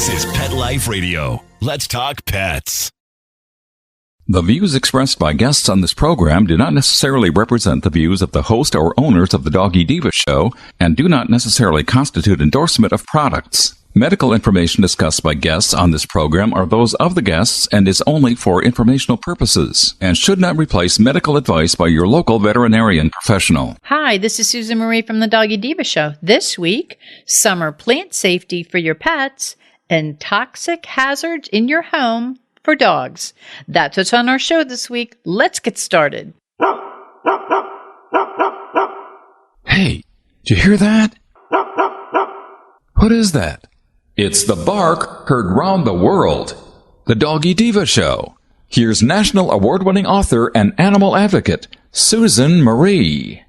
This is Pet Life Radio. Let's talk pets. The views expressed by guests on this program do not necessarily represent the views of the host or owners of the Doggy Diva show and do not necessarily constitute endorsement of products. Medical information discussed by guests on this program are those of the guests and is only for informational purposes and should not replace medical advice by your local veterinarian professional. Hi, this is Susan Marie from the Doggy Diva show. This week, summer plant safety for your pets and toxic hazards in your home for dogs. That's what's on our show this week. Let's get started. Hey, did you hear that? What is that? It's the bark heard round the world. The Doggy Diva show. Here's national award-winning author and animal advocate, Susan Marie.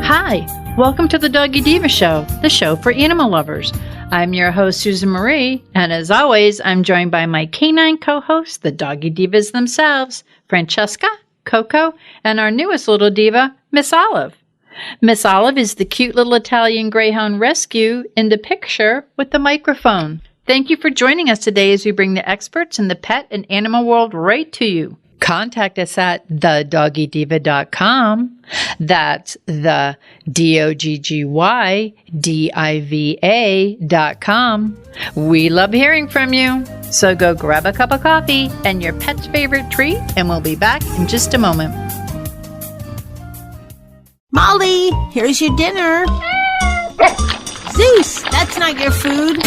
Hi, welcome to the Doggy Diva show, the show for animal lovers. I'm your host, Susan Marie, and as always, I'm joined by my canine co-hosts, the Doggy Divas themselves, Francesca, Coco, and our newest little diva, Miss Olive. Miss Olive is the cute little Italian Greyhound rescue in the picture with the microphone. Thank you for joining us today as we bring the experts in the pet and animal world right to you. Contact us at thedoggydiva.com. That's the DOGGYDIVA.com. We love hearing from you. So go grab a cup of coffee and your pet's favorite treat, and we'll be back in just a moment. Molly, here's your dinner. Zeus, that's not your food.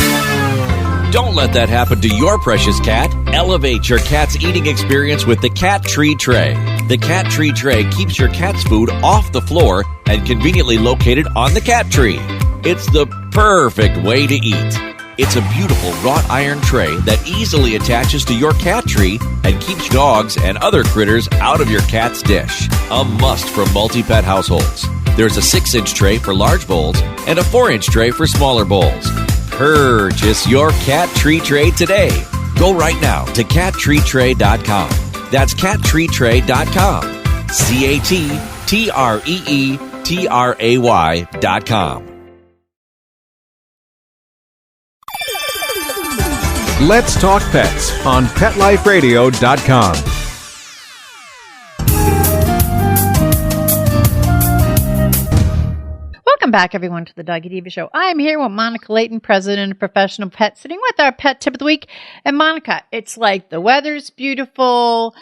Don't let that happen to your precious cat. Elevate your cat's eating experience with the Cat Tree Tray. The Cat Tree Tray keeps your cat's food off the floor and conveniently located on the cat tree. It's the perfect way to eat. It's a beautiful wrought iron tray that easily attaches to your cat tree and keeps dogs and other critters out of your cat's dish. A must for multi-pet households. There's a 6-inch tray for large bowls and a 4-inch tray for smaller bowls. Purchase your Cat Tree Tray today. Go right now to cattreetray.com. That's cattreetray.com. CATTREETRAY.com. Let's Talk Pets on PetLifeRadio.com. Welcome back, everyone, to the Doggy Diva show. I'm here with Monica Leighton, president of Professional Pet, sitting with our pet tip of the week. And Monica, it's like the weather's beautiful.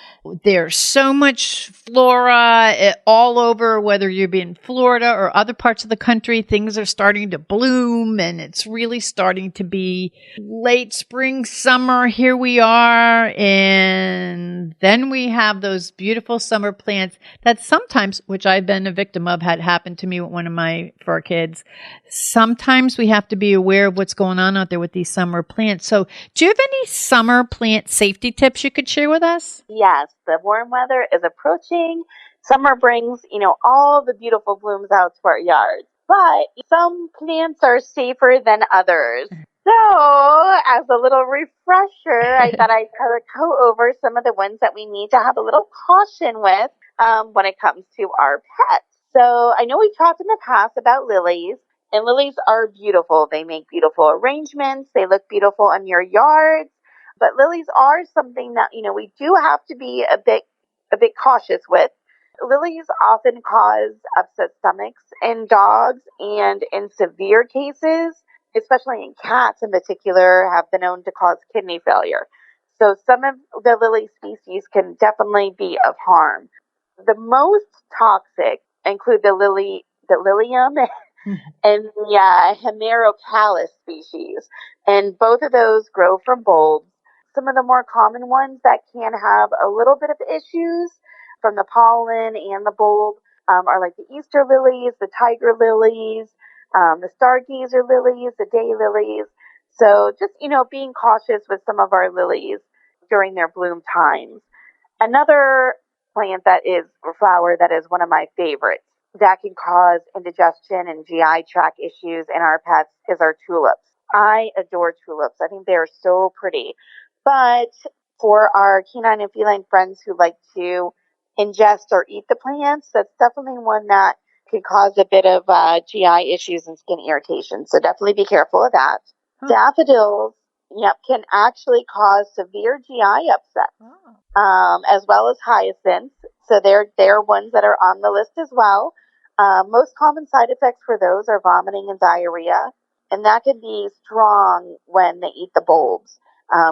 There's so much flora all over, whether you're in Florida or other parts of the country. Things are starting to bloom, and it's really starting to be late spring, summer. Here we are. And then we have those beautiful summer plants that sometimes, which I've been a victim of, had happened to me with one of my fur kids. Sometimes we have to be aware of what's going on out there with these summer plants. So do you have any summer plant safety tips you could share with us? Yes, the warm weather is approaching. Summer brings, all the beautiful blooms out to our yards. But some plants are safer than others. So, as a little refresher, I thought I'd go over some of the ones that we need to have a little caution with when it comes to our pets. So I know we've talked in the past about lilies, and lilies are beautiful. They make beautiful arrangements. They look beautiful in your yards. But lilies are something that, we do have to be a bit cautious with. Lilies often cause upset stomachs in dogs, and in severe cases, especially in cats in particular, have been known to cause kidney failure. So some of the lily species can definitely be of harm. The most toxic include the lilium and the hemerocallis species. And both of those grow from bulbs. Some of the more common ones that can have a little bit of issues from the pollen and the bulb are like the Easter lilies, the tiger lilies, the stargazer lilies, the day lilies. So just, being cautious with some of our lilies during their bloom times. Another plant that is a flower that is one of my favorites that can cause indigestion and GI tract issues in our pets is our tulips. I adore tulips. I think they are so pretty. But For our canine and feline friends who like to ingest or eat the plants, that's definitely one that can cause a bit of GI issues and skin irritation. So definitely be careful of that. Daffodils, can actually cause severe GI upset, as well as hyacinths. So they're ones that are on the list as well. Most common side effects for those are vomiting and diarrhea, and that can be strong when they eat the bulbs,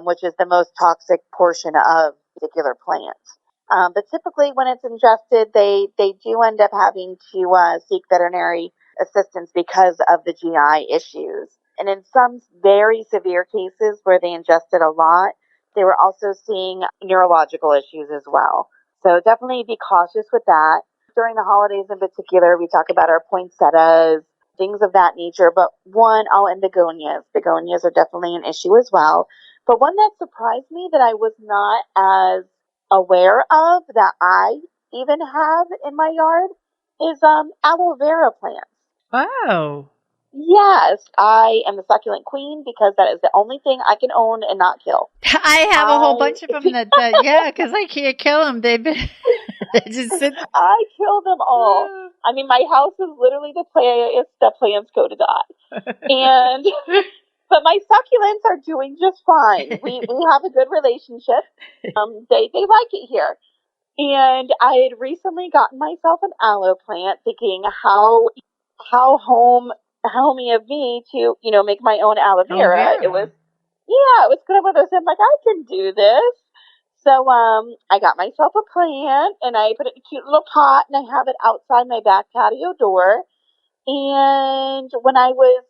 which is the most toxic portion of particular plants. But typically when it's ingested, they do end up having to seek veterinary assistance because of the GI issues. And in some very severe cases where they ingested a lot, they were also seeing neurological issues as well. So definitely be cautious with that. During the holidays in particular, we talk about our poinsettias, things of that nature. But and begonias. Begonias are definitely an issue as well. But one that surprised me that I was not as aware of that I even have in my yard is aloe vera plants. Oh. Yes, I am the succulent queen because that is the only thing I can own and not kill. I have a whole bunch of them that because I can't kill them. They've been, they just sit. I kill them all. I mean, my house is literally the place that plants go to die. And, but my succulents are doing just fine. We have a good relationship. They like it here. And I had recently gotten myself an aloe plant thinking how homey of me to, make my own aloe vera. It was kind of one of those, I'm like, I can do this. So, I got myself a plant and I put it in a cute little pot and I have it outside my back patio door. And when I was,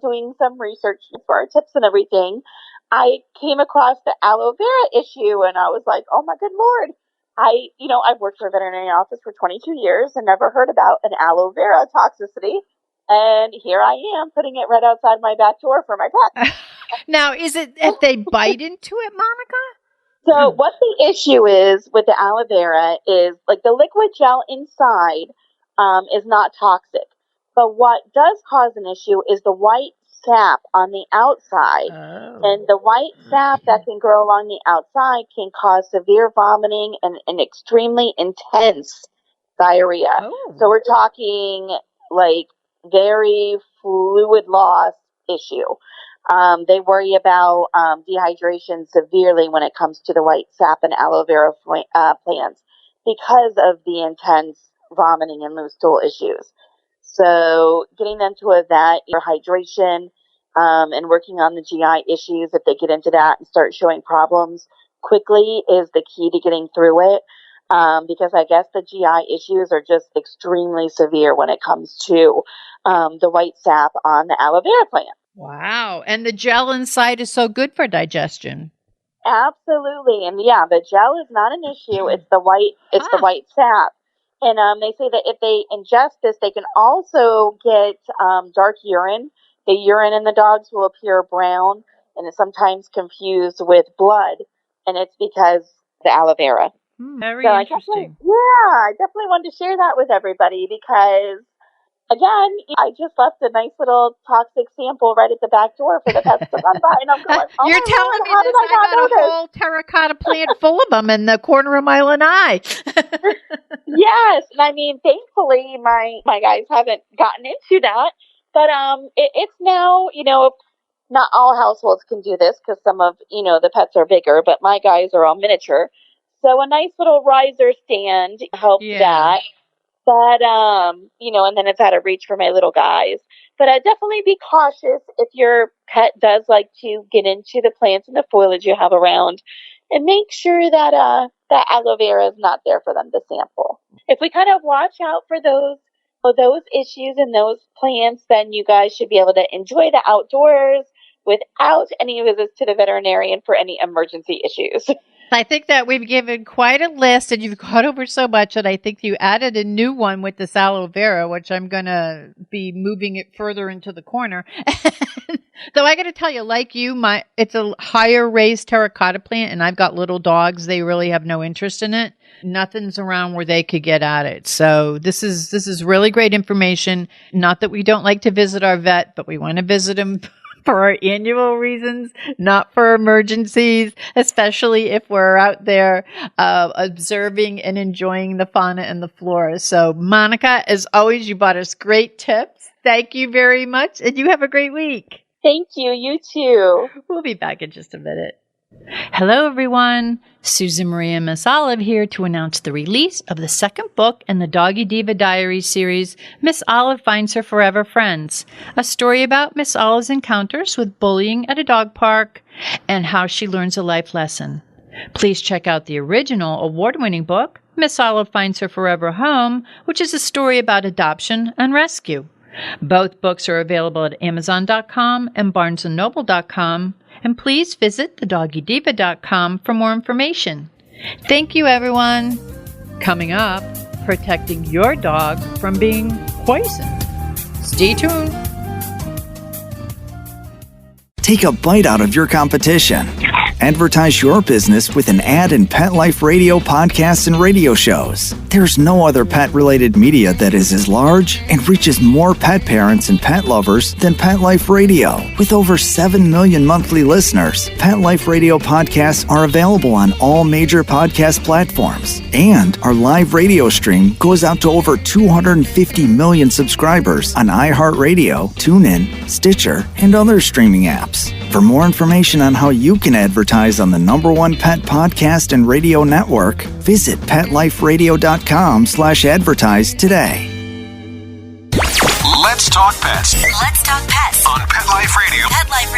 doing some research for our tips and everything, I came across the aloe vera issue and I was like, oh my good Lord. I've worked for a veterinary office for 22 years and never heard about an aloe vera toxicity. And here I am putting it right outside my back door for my pet. Now, is it if they bite into it, Monica? So what the issue is with the aloe vera is like the liquid gel inside is not toxic. But what does cause an issue is the white sap on the outside. Oh. And the white sap that can grow along the outside can cause severe vomiting and an extremely intense diarrhea. Oh. So we're talking like very fluid loss issue. They worry about dehydration severely when it comes to the white sap and aloe vera plants because of the intense vomiting and loose stool issues. So getting them to a vet for hydration and working on the GI issues, if they get into that and start showing problems quickly, is the key to getting through it. Because I guess the GI issues are just extremely severe when it comes to the white sap on the aloe vera plant. Wow. And the gel inside is so good for digestion. Absolutely. And the gel is not an issue. It's the white sap. And they say that if they ingest this, they can also get dark urine. The urine in the dogs will appear brown and is sometimes confused with blood. And it's because the aloe vera. Very interesting. I definitely wanted to share that with everybody because, again, I just left a nice little toxic sample right at the back door for the pets to run by. And I'm going, oh, you're telling me this? I got a whole terracotta plant full of them in the corner of my lanai. Yes. And I mean, thankfully, my guys haven't gotten into that. But it's now, not all households can do this because some of, the pets are bigger, but my guys are all miniature. So a nice little riser stand helps that. But, and then it's out of reach for my little guys. But definitely be cautious if your pet does like to get into the plants and the foliage you have around. And make sure that that aloe vera is not there for them to sample. If we kind of watch out for those issues and those plants, then you guys should be able to enjoy the outdoors without any visits to the veterinarian for any emergency issues. I think that we've given quite a list and you've gone over so much, and I think you added a new one with this aloe vera, which I'm going to be moving it further into the corner. Though I got to tell you, like you, it's a higher raised terracotta plant and I've got little dogs. They really have no interest in it. Nothing's around where they could get at it. So this is really great information. Not that we don't like to visit our vet, but we want to visit them for our annual reasons, not for emergencies, especially if we're out there observing and enjoying the fauna and the flora. So, Monica, as always, you brought us great tips. Thank you very much, and you have a great week. Thank you. You too. We'll be back in just a minute. Hello, everyone. Susan Maria Miss Olive here to announce the release of the second book in the Doggy Diva Diaries series, Miss Olive Finds Her Forever Friends, a story about Miss Olive's encounters with bullying at a dog park and how she learns a life lesson. Please check out the original award-winning book, Miss Olive Finds Her Forever Home, which is a story about adoption and rescue. Both books are available at Amazon.com and BarnesandNoble.com, and please visit thedoggydiva.com for more information. Thank you, everyone. Coming up, protecting your dog from being poisoned. Stay tuned. Take a bite out of your competition. Advertise your business with an ad in Pet Life Radio podcasts and radio shows. There's no other pet-related media that is as large and reaches more pet parents and pet lovers than Pet Life Radio. With over 7 million monthly listeners, Pet Life Radio podcasts are available on all major podcast platforms. And our live radio stream goes out to over 250 million subscribers on iHeartRadio, TuneIn, Stitcher, and other streaming apps. For more information on how you can advertise on the #1 pet podcast and radio network, visit PetLifeRadio.com/advertise today. Let's talk pets Let's talk pets on Pet Life Radio. Pet Life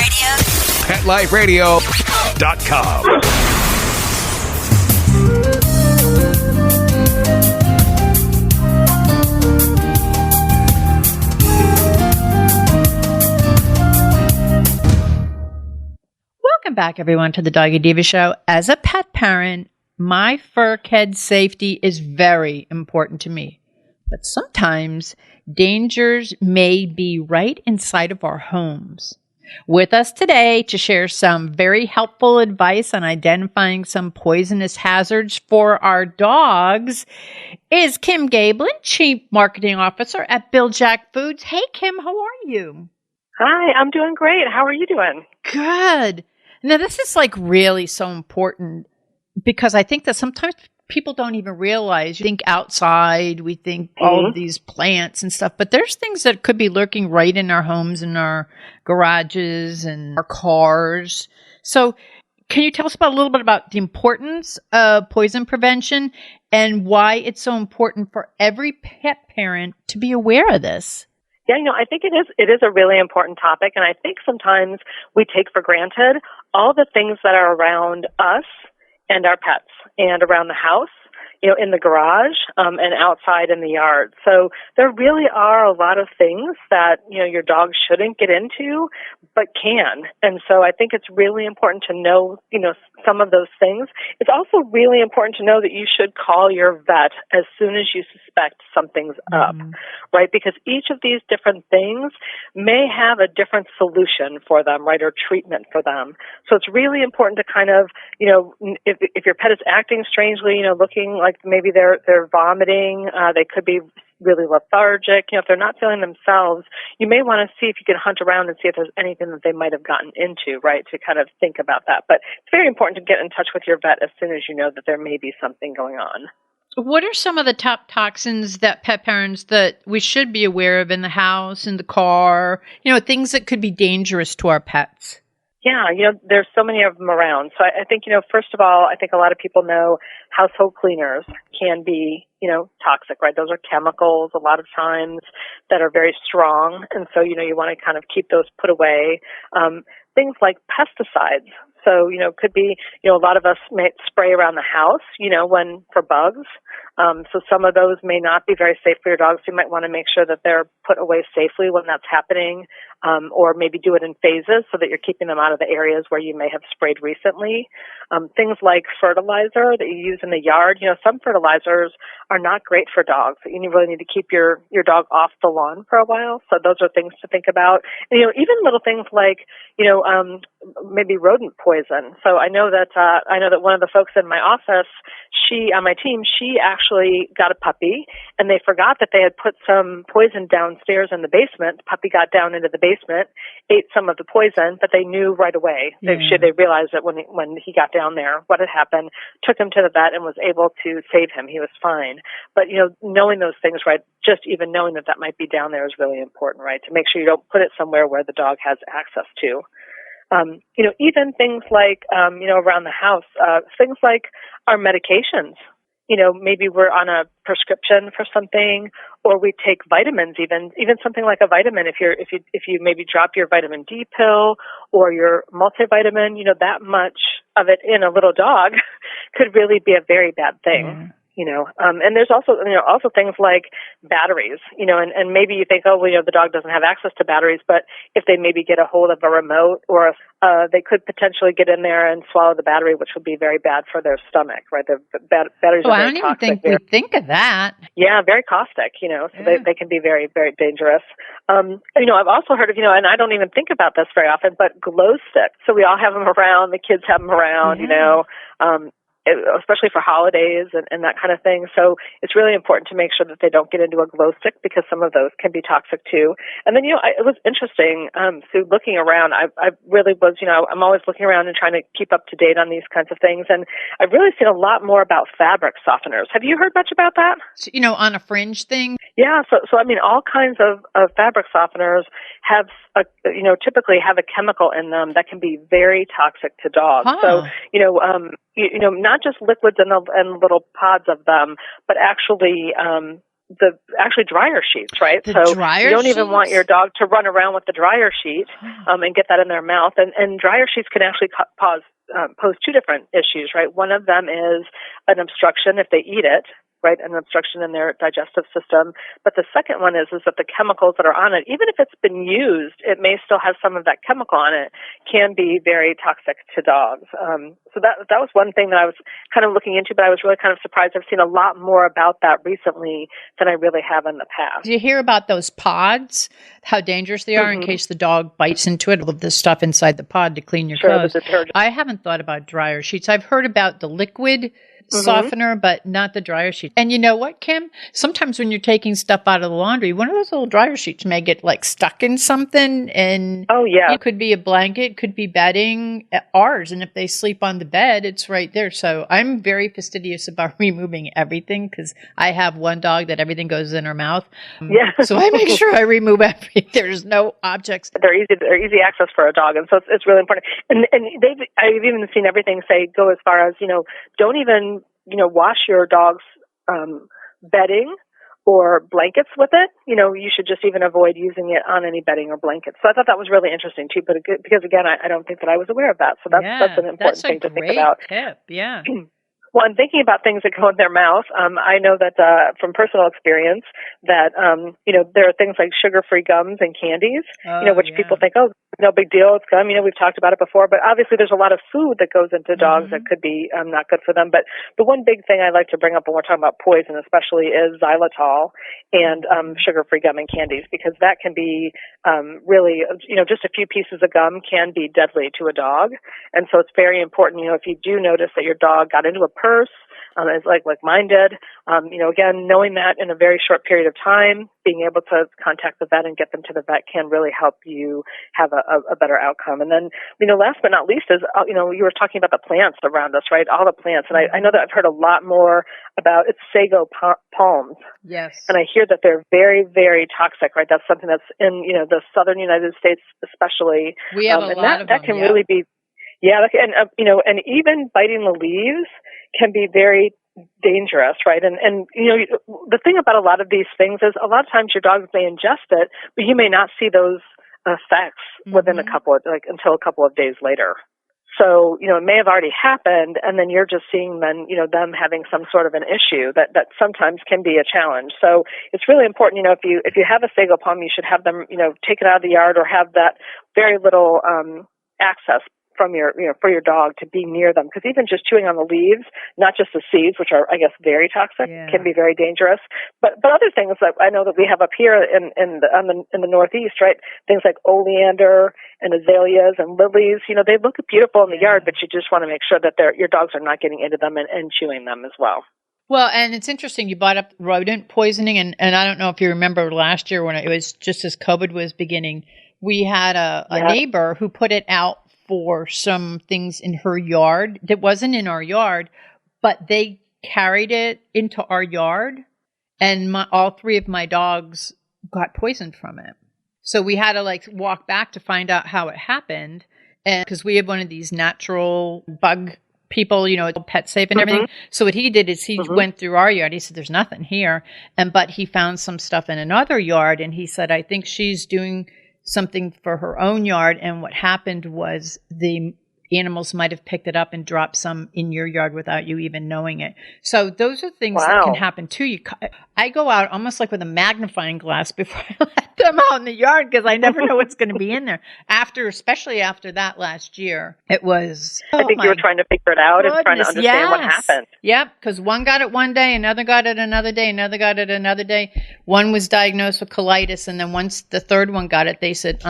Radio. PetLifeRadio.com. Welcome back, everyone, to the Doggy Diva Show. As a pet parent, my fur kid safety is very important to me. But sometimes dangers may be right inside of our homes. With us today to share some very helpful advice on identifying some poisonous hazards for our dogs is Kim Gaebelein, Chief Marketing Officer at Bil-Jac Foods. Hey, Kim, how are you? Hi, I'm doing great. How are you doing? Good. Now, this is like really so important because I think that sometimes people don't even realize. You think outside, we think all of these plants and stuff, but there's things that could be lurking right in our homes and our garages and our cars. So can you tell us about a little bit about the importance of poison prevention and why it's so important for every pet parent to be aware of this? Yeah, I think it is a really important topic, and I think sometimes we take for granted all the things that are around us and our pets and around the house, in the garage, and outside in the yard. So there really are a lot of things that, your dog shouldn't get into, but can. And so I think it's really important to know, some of those things. It's also really important to know that you should call your vet as soon as you suspect something's up, right? Because each of these different things may have a different solution for them, right, or treatment for them. So it's really important to kind of, if your pet is acting strangely, looking like maybe they're vomiting, they could be really lethargic. If they're not feeling themselves, you may want to see if you can hunt around and see if there's anything that they might have gotten into, right, to kind of think about that. But it's very important to get in touch with your vet as soon as you know that there may be something going on. What are some of the top toxins that pet parents that we should be aware of in the house, in the car, things that could be dangerous to our pets? Yeah, there's so many of them around. So I think, first of all, I think a lot of people know household cleaners can be, toxic, right? Those are chemicals a lot of times that are very strong. And so, you want to kind of keep those put away. Things like pesticides. So, could be, a lot of us may spray around the house, for bugs. So some of those may not be very safe for your dogs. You might want to make sure that they're put away safely when that's happening, or maybe do it in phases so that you're keeping them out of the areas where you may have sprayed recently. Things like fertilizer that you use in the yard. Some fertilizers are not great for dogs. You really need to keep your dog off the lawn for a while. So those are things to think about. And, even little things like, maybe rodent poison. So I know that one of the folks in my office, on my team, she actually got a puppy, and they forgot that they had put some poison downstairs in the basement. The puppy got down into the basement, ate some of the poison, but they knew right away. They realized that when he got down there, what had happened, took him to the vet and was able to save him. He was fine. But, knowing those things, right, just even knowing that might be down there is really important, right, to make sure you don't put it somewhere where the dog has access to. Even things like, around the house, things like our medications. Maybe we're on a prescription for something, or we take vitamins. Even something like a vitamin. If you maybe drop your vitamin D pill or your multivitamin, that much of it in a little dog could really be a very bad thing. And there's also things like batteries, and maybe you think, the dog doesn't have access to batteries, but if they maybe get a hold of a remote, or they could potentially get in there and swallow the battery, which would be very bad for their stomach, right? The batteries are very toxic. I don't even think we think of that. Yeah, very caustic, so they can be very, very dangerous. I've also heard of, and I don't even think about this very often, but glow sticks. So we all have them around, the kids have them around, especially for holidays and that kind of thing. So it's really important to make sure that they don't get into a glow stick, because some of those can be toxic too. And then, it was interesting, Sue, looking around. I really was, I'm always looking around and trying to keep up to date on these kinds of things. And I've really seen a lot more about fabric softeners. Have you heard much about that? So, on a fringe thing? Yeah. So I mean, all kinds of fabric softeners have, typically have a chemical in them that can be very toxic to dogs. Huh. So, not just liquids and little pods of them, but actually dryer sheets, right? The so dryer you don't sheets? even want your dog to run around with the dryer sheet and get that in their mouth. And dryer sheets can actually pose two different issues, right? One of them is an obstruction if they eat it, right, an obstruction in their digestive system. But the second one is that the chemicals that are on it, even if it's been used, it may still have some of that chemical on it, can be very toxic to dogs. So that was one thing that I was kind of looking into, but I was really kind of surprised. I've seen a lot more about that recently than I really have in the past. Do you hear about those pods, how dangerous they are in case the dog bites into it, all of this stuff inside the pod to clean your clothes? I haven't thought about dryer sheets. I've heard about the liquid softener, but not the dryer sheet. And you know what, Kim? Sometimes when you're taking stuff out of the laundry, one of those little dryer sheets may get stuck in something, and it could be a blanket, could be bedding, ours. And if they sleep on the bed, it's right there. So I'm very fastidious about removing everything, because I have one dog that everything goes in her mouth. So I make sure I remove everything. There's no objects. They're easy access for a dog, and so it's really important. And I've even seen everything go as far as don't even wash your dog's bedding or blankets with it. You should just even avoid using it on any bedding or blankets. So I thought that was really interesting too, but because again, I don't think that I was aware of that. So that's an important thing to think about. Tip. Yeah. Well, I'm thinking about things that go in their mouth. I know that from personal experience that there are things like sugar-free gums and candies, which people think, no big deal, it's gum. We've talked about it before, but obviously there's a lot of food that goes into dogs that could be not good for them. But the one big thing I like to bring up when we're talking about poison, especially, is xylitol and sugar-free gum and candies, because that can be really, just a few pieces of gum can be deadly to a dog. And so it's very important, if you do notice that your dog got into a purse, is like mine did, again, knowing that in a very short period of time, being able to contact the vet and get them to the vet can really help you have a better outcome. And then, last but not least is, you were talking about the plants around us, right? All the plants. And I know that I've heard a lot more about it's sago palms. Yes. And I hear that they're very, very toxic, right? That's something that's in, the southern United States especially. We have a lot of them. That can really be, and even biting the leaves can be very dangerous, right? And the thing about a lot of these things is a lot of times your dogs may ingest it, but you may not see those effects within until a couple of days later. So, it may have already happened, and then you're just seeing them having some sort of an issue that sometimes can be a challenge. So it's really important, if you have a sago palm, you should have them, take it out of the yard or have that very little access from for your dog to be near them, because even just chewing on the leaves, not just the seeds, which are, I guess, very toxic, can be very dangerous. But other things that I know that we have up here in the Northeast, right? Things like oleander and azaleas and lilies. They look beautiful in the yard, but you just want to make sure that your dogs are not getting into them and chewing them as well. Well, and it's interesting, you brought up rodent poisoning, and I don't know if you remember last year when it was just as COVID was beginning, we had a neighbor who put it out for some things in her yard that wasn't in our yard, but they carried it into our yard, and all 3 of my dogs got poisoned from it. So we had to walk back to find out how it happened. And because we have one of these natural bug people, pet safe and everything. So what he did is he went through our yard. He said, there's nothing here. But he found some stuff in another yard. And he said, I think she's doing something for her own yard. And what happened was the animals might have picked it up and dropped some in your yard without you even knowing it. So those are things that can happen too. I go out almost like with a magnifying glass before I let them out in the yard because I never know what's going to be in there. Especially after that last year, it was. I think you were trying to figure it out and trying to understand what happened. Yep, because one got it one day, another got it another day, another got it another day. One was diagnosed with colitis, and then once the third one got it, they said,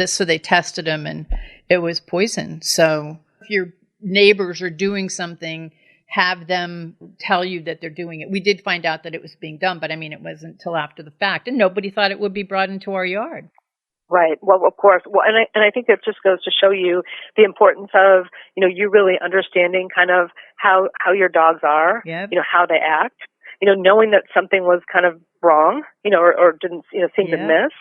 so they tested him, and it was poison. So if your neighbors are doing something, have them tell you that they're doing it. We did find out that it was being done, but it wasn't until after the fact, and nobody thought it would be brought into our yard. Right. Well, of course. Well, and I think that just goes to show you the importance of, you really understanding kind of how your dogs are, how they act, knowing that something was kind of wrong, or didn't, seem to miss.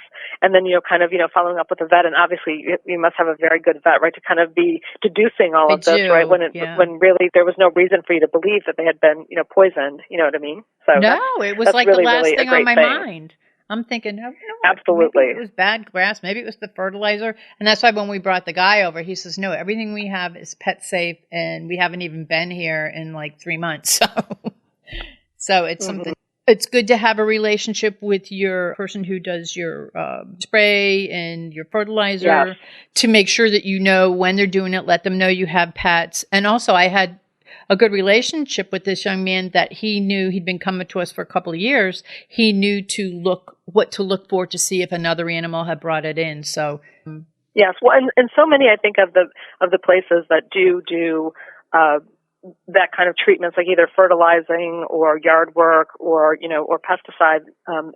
And then, kind of, following up with the vet. And obviously you must have a very good vet, right, to kind of be deducing all of this, right, when really there was no reason for you to believe that they had been, poisoned. You know what I mean? So no, it was like really, the last thing on my mind. I'm thinking, absolutely, maybe it was bad grass, maybe it was the fertilizer. And that's why when we brought the guy over, he says, no, everything we have is pet safe, and we haven't even been here in 3 months. So it's something. It's good to have a relationship with your person who does your spray and your fertilizer to make sure that when they're doing it, let them know you have pets. And also I had a good relationship with this young man that he knew. He'd been coming to us for a couple of years. He knew what to look for to see if another animal had brought it in. So yes, well, and so many I think of the places that do that kind of treatments, like either fertilizing or yard work or pesticide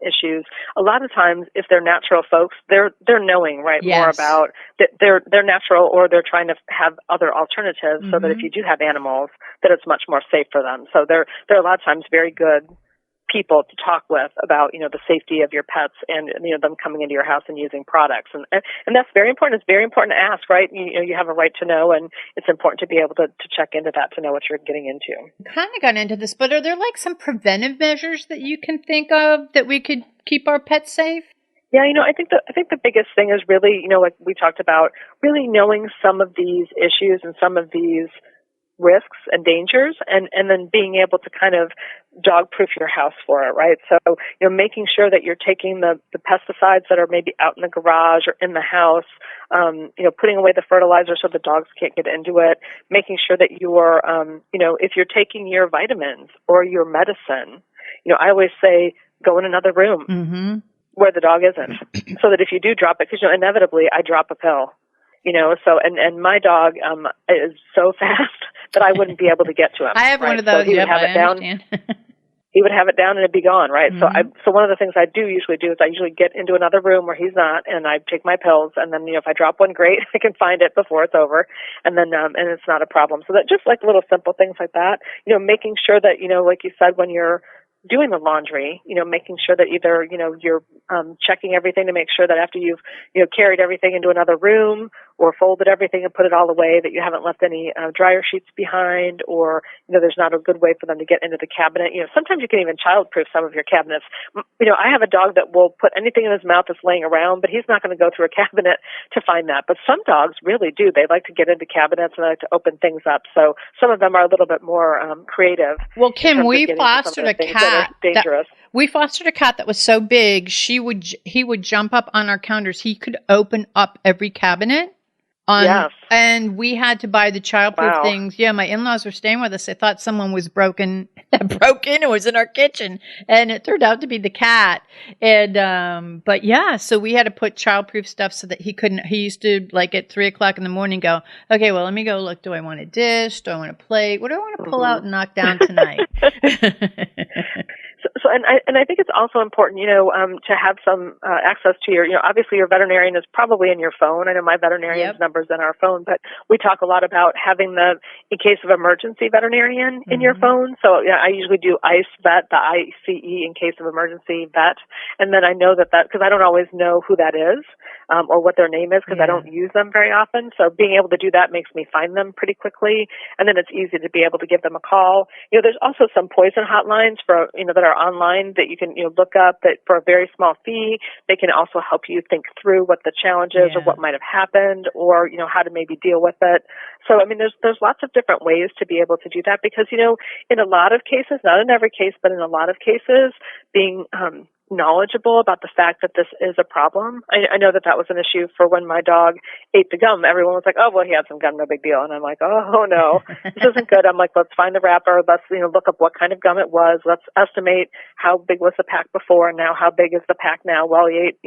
issues. A lot of times, if they're natural folks, they're knowing, right, more about that they're natural, or they're trying to have other alternatives so that if you do have animals, that it's much more safe for them. So they're a lot of times very good people to talk with about, the safety of your pets and, them coming into your house and using products. And that's very important. It's very important to ask, right? You have a right to know, and it's important to be able to check into that to know what you're getting into. Kind of got into this, but are there some preventive measures that you can think of that we could keep our pets safe? Yeah, I think the biggest thing is really, like we talked about, really knowing some of these issues and some of these risks and dangers, and then being able to kind of dog-proof your house for it, right? So, making sure that you're taking the pesticides that are maybe out in the garage or in the house, putting away the fertilizer so the dogs can't get into it, making sure that you're, if you're taking your vitamins or your medicine, I always say go in another room where the dog isn't, so that if you do drop it, because inevitably I drop a pill. So, and my dog is so fast that I wouldn't be able to get to him. I have one of those. So he would have it down. He would have it down and it'd be gone, right? So one of the things I do usually do is I usually get into another room where he's not, and I take my pills, and then, if I drop one, great, I can find it before it's over, and then, and it's not a problem. So that just little simple things like that, making sure that, like you said, when you're doing the laundry, making sure that either, you're checking everything to make sure that after you've, carried everything into another room or folded everything and put it all away, that you haven't left any dryer sheets behind, or, there's not a good way for them to get into the cabinet. Sometimes you can even child-proof some of your cabinets. I have a dog that will put anything in his mouth that's laying around, but he's not going to go through a cabinet to find that. But some dogs really do. They like to get into cabinets and they like to open things up. So some of them are a little bit more creative. Well, Kim, we fostered a cat. We fostered a cat that was so big, he would jump up on our counters. He could open up every cabinet. And we had to buy the childproof things. Yeah, my in-laws were staying with us. They thought someone was broke in. It was in our kitchen, and it turned out to be the cat. And but yeah, so we had to put childproof stuff so that he couldn't. He used to at 3:00 in the morning go, okay, well, let me go look. Do I want a dish? Do I want a plate? What do I want to pull out and knock down tonight? So, and I think it's also important, to have some access to your, obviously your veterinarian is probably in your phone. I know my veterinarian's number's in our phone, but we talk a lot about having the, in case of emergency, veterinarian in your phone. So I usually do ICE vet, the ICE, in case of emergency vet. And then I know that because I don't always know who that is or what their name is because I don't use them very often. So being able to do that makes me find them pretty quickly. And then it's easy to be able to give them a call. There's also some poison hotlines for, that are online that you can, look up that for a very small fee. They can also help you think through what the challenge is or what might have happened or, how to maybe deal with it. So, I mean, there's lots of different ways to be able to do that because, in a lot of cases, not in every case, but in a lot of cases, being knowledgeable about the fact that this is a problem. I know that was an issue for when my dog ate the gum. Everyone was like, oh, well, he had some gum, no big deal. And I'm like, oh no, this isn't good. I'm like, let's find the wrapper. Let's, look up what kind of gum it was. Let's estimate how big was the pack before and now how big is the pack now. Well, he ate,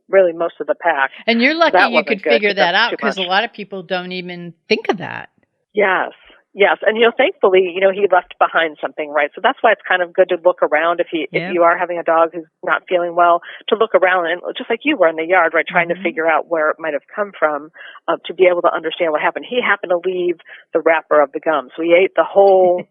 really most of the pack. And you're lucky you could figure that out because a lot of people don't even think of that. Yes. And, thankfully, he left behind something, right? So that's why it's kind of good to look around if you are having a dog who's not feeling well, to look around and just like you were in the yard, right, trying to figure out where it might have come from, to be able to understand what happened. He happened to leave the wrapper of the gum. So he ate the whole,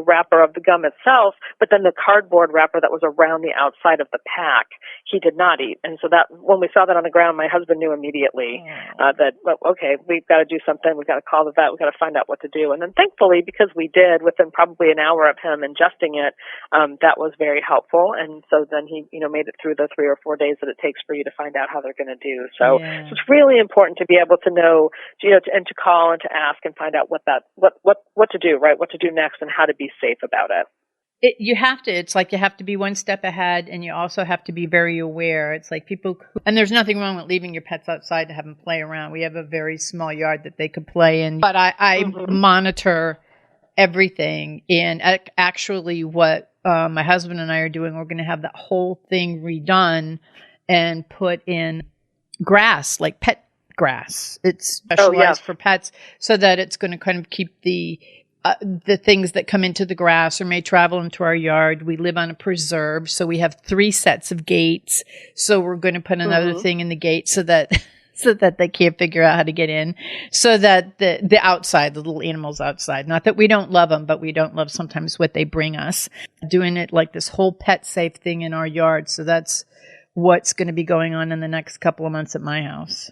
wrapper of the gum itself, but then the cardboard wrapper that was around the outside of the pack, he did not eat. And so that when we saw that on the ground, my husband knew immediately that, well, okay, we've got to do something. We've got to call the vet. We've got to find out what to do. And then thankfully, because we did, within probably an hour of him ingesting it, that was very helpful. And so then he, made it through the 3 or 4 days that it takes for you to find out how they're going to do. So, so it's really important to be able to know, and to call and to ask and find out what to do, right? What to do next and how to be safe about it. It's like you have to be one step ahead and you also have to be very aware. It's like and there's nothing wrong with leaving your pets outside to have them play around. We have a very small yard that they could play in, but I monitor everything. And actually what my husband and I are doing, we're going to have that whole thing redone and put in grass, like pet grass. It's specialized for pets so that it's going to kind of keep the things that come into the grass or may travel into our yard. We live on a preserve, so we have 3 sets of gates. So we're going to put another thing in the gate so that they can't figure out how to get in. So that the outside, the little animals outside, not that we don't love them, but we don't love sometimes what they bring us. Doing it like this whole pet safe thing in our yard. So that's what's going to be going on in the next couple of months at my house.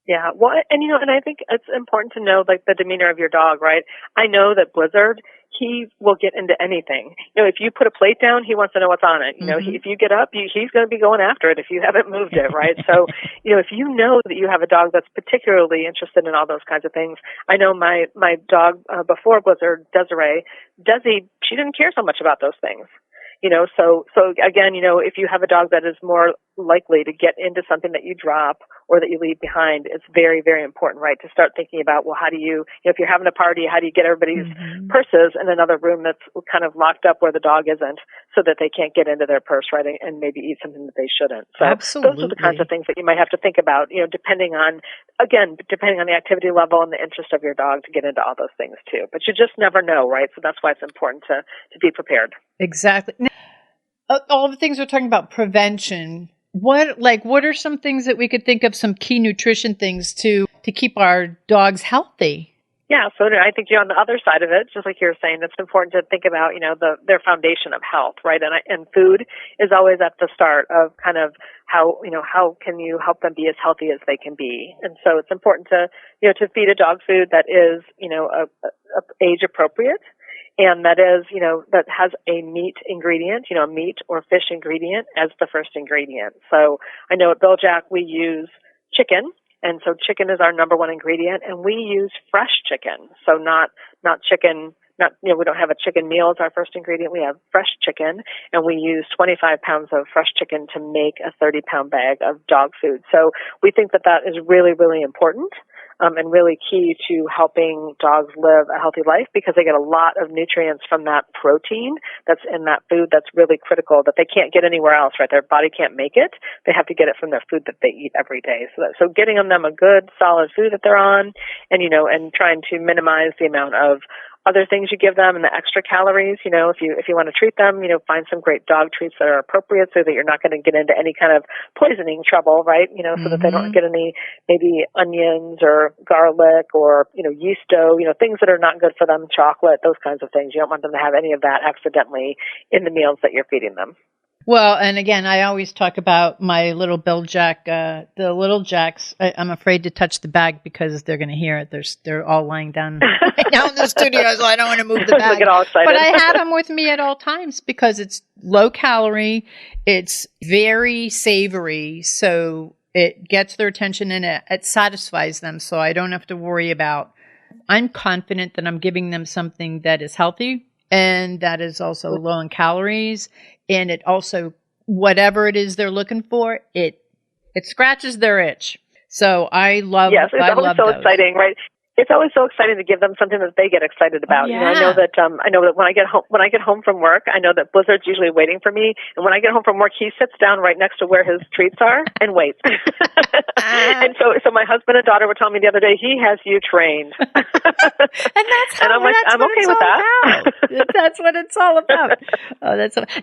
Yeah, well, and and I think it's important to know like the demeanor of your dog, right? I know that Blizzard, he will get into anything. If you put a plate down, he wants to know what's on it. If you get up, he's going to be going after it if you haven't moved it, right? So, if you know that you have a dog that's particularly interested in all those kinds of things, I know my dog before Blizzard, Desi, she didn't care so much about those things. So again, if you have a dog that is more likely to get into something that you drop or that you leave behind, it's very, very important, right? To start thinking about, well, how do you, if you're having a party, how do you get everybody's purses in another room that's kind of locked up where the dog isn't so that they can't get into their purse, right? And maybe eat something that they shouldn't. So those are the kinds of things that you might have to think about, depending on the activity level and the interest of your dog to get into all those things too. But you just never know, right? So that's why it's important to be prepared. Exactly. All the things we're talking about, prevention. What are some things that we could think of, some key nutrition things to keep our dogs healthy? Yeah, so I think on the other side of it, just like you were saying, it's important to think about, their foundation of health, right? And food is always at the start of kind of how can you help them be as healthy as they can be? And so it's important to feed a dog food that is, age appropriate. And that is, that has a meat ingredient, a meat or fish ingredient as the first ingredient. So I know at Bil-Jac we use chicken, and so chicken is our number 1 ingredient, and we use fresh chicken. So not chicken, we don't have a chicken meal as our first ingredient. We have fresh chicken, and we use 25 pounds of fresh chicken to make a 30-pound bag of dog food. So we think that is really, really important. And really key to helping dogs live a healthy life because they get a lot of nutrients from that protein that's in that food that's really critical that they can't get anywhere else, right? Their body can't make it. They have to get it from their food that they eat every day. So getting them a good, solid food that they're on and, and trying to minimize the amount of other things you give them and the extra calories. You know, if you want to treat them, you know, find some great dog treats that are appropriate so that you're not going to get into any kind of poisoning trouble, right? You know, so that they don't get any maybe onions or garlic or, you know, yeast dough, you know, things that are not good for them, chocolate, those kinds of things. You don't want them to have any of that accidentally in the meals that you're feeding them. Well, and again, I always talk about my little Bil-Jac, the little Jacks. I'm afraid to touch the bag because they're going to hear it. They're all lying down right now in the studio, so I don't want to move the bag. Get all excited. But I have them with me at all times because it's low calorie, it's very savory, so it gets their attention and it satisfies them. So I don't have to worry about. I'm confident that I'm giving them something that is healthy and that is also low in calories. And it also, whatever it is they're looking for, it scratches their itch. So I love. Yes, it's always so exciting, right? It's always so exciting to give them something that they get excited about. Oh, yeah. You know, I know that when I get home from work, I know that Blizzard's usually waiting for me. And when I get home from work, he sits down right next to where his treats are and waits. And so my husband and daughter were telling me the other day, he has you trained. And that's how, and I'm like, I'm okay with that. That's what it's all about.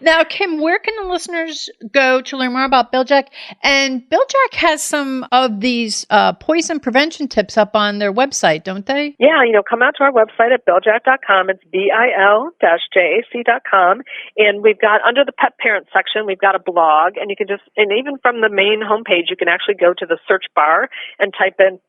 Now, Kim, where can the listeners go to learn more about Bil-Jac? And Bil-Jac has some of these poison prevention tips up on their website, don't they? Yeah, you know, come out to our website at Bil-Jac.com. It's BIL-JAC.com. And we've got, under the pet parent section, we've got a blog. And you can and even from the main homepage, you can actually go to the search bar and type in,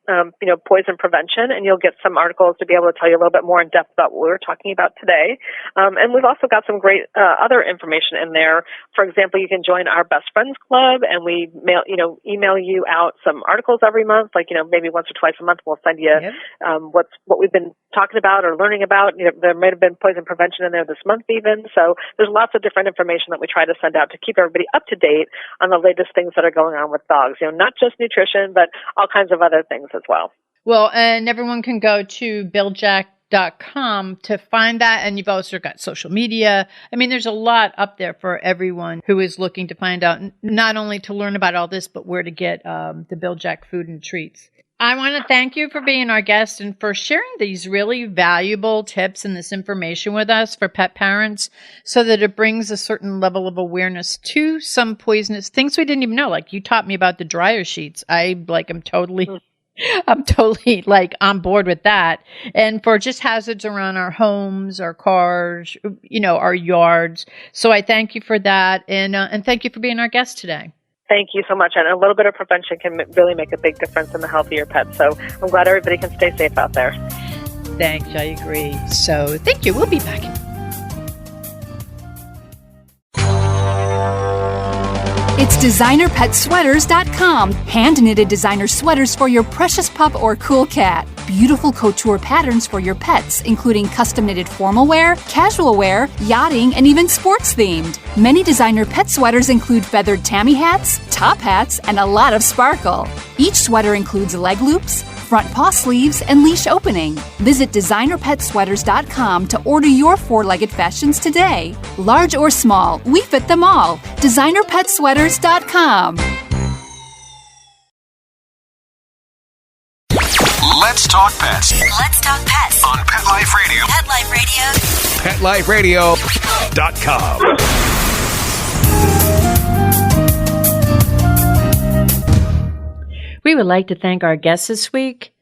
poison prevention, and you'll get some articles to be able to tell you a little bit more in depth about what we were talking about today. And we've also got some great other information in there. For example, you can join our Best Friends Club, and we email you out some articles every month, like, maybe once or twice a month we'll send you what we've been talking about or learning about. There might have been poison prevention in there this month even. So there's lots of different information that we try to send out to keep everybody up to date on the latest things that are going on with dogs. Not just nutrition, but all kinds of other things as well. Well, and everyone can go to Bil-Jac.com to find that. And you've also got social media. I mean, there's a lot up there for everyone who is looking to find out, not only to learn about all this, but where to get the Bil-Jac food and treats. I want to thank you for being our guest and for sharing these really valuable tips and this information with us for pet parents so that it brings a certain level of awareness to some poisonous things we didn't even know. Like you taught me about the dryer sheets. I'm totally like on board with that. And for just hazards around our homes, our cars, our yards. So I thank you for that. And thank you for being our guest today. Thank you so much. And a little bit of prevention can really make a big difference in the health of your pet. So I'm glad everybody can stay safe out there. Thanks. I agree. So thank you. We'll be back. It's DesignerPetSweaters.com. Hand-knitted designer sweaters for your precious pup or cool cat. Beautiful couture patterns for your pets, including custom-knitted formal wear, casual wear, yachting, and even sports-themed. Many designer pet sweaters include feathered tammy hats, top hats, and a lot of sparkle. Each sweater includes leg loops, front paw sleeves, and leash opening. Visit DesignerPetSweaters.com to order your four-legged fashions today. Large or small, we fit them all. DesignerPetSweaters.com. Let's talk pets. Let's talk pets On Pet Life Radio. Pet Life Radio. PetLifeRadio.com. We would like to thank our guests this week.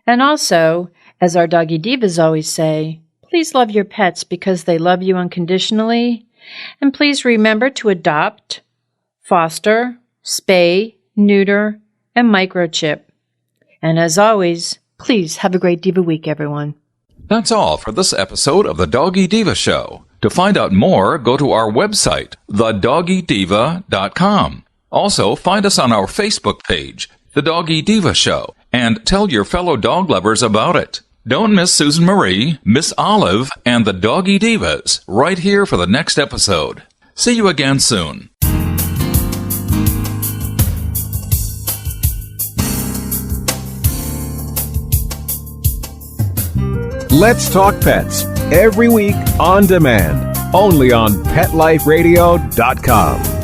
And also, as our Doggy Divas always say, please love your pets because they love you unconditionally. And please remember to adopt, foster, spay, neuter, and microchip. And as always, please have a great Diva week, everyone. That's all for this episode of the Doggy Diva Show. To find out more, go to our website, thedoggydiva.com. Also, find us on our Facebook page, The Doggy Diva Show, and tell your fellow dog lovers about it. Don't miss Susan Marie, Miss Olive, and the Doggy Divas right here for the next episode. See you again soon. Let's Talk Pets, every week on demand, only on PetLifeRadio.com.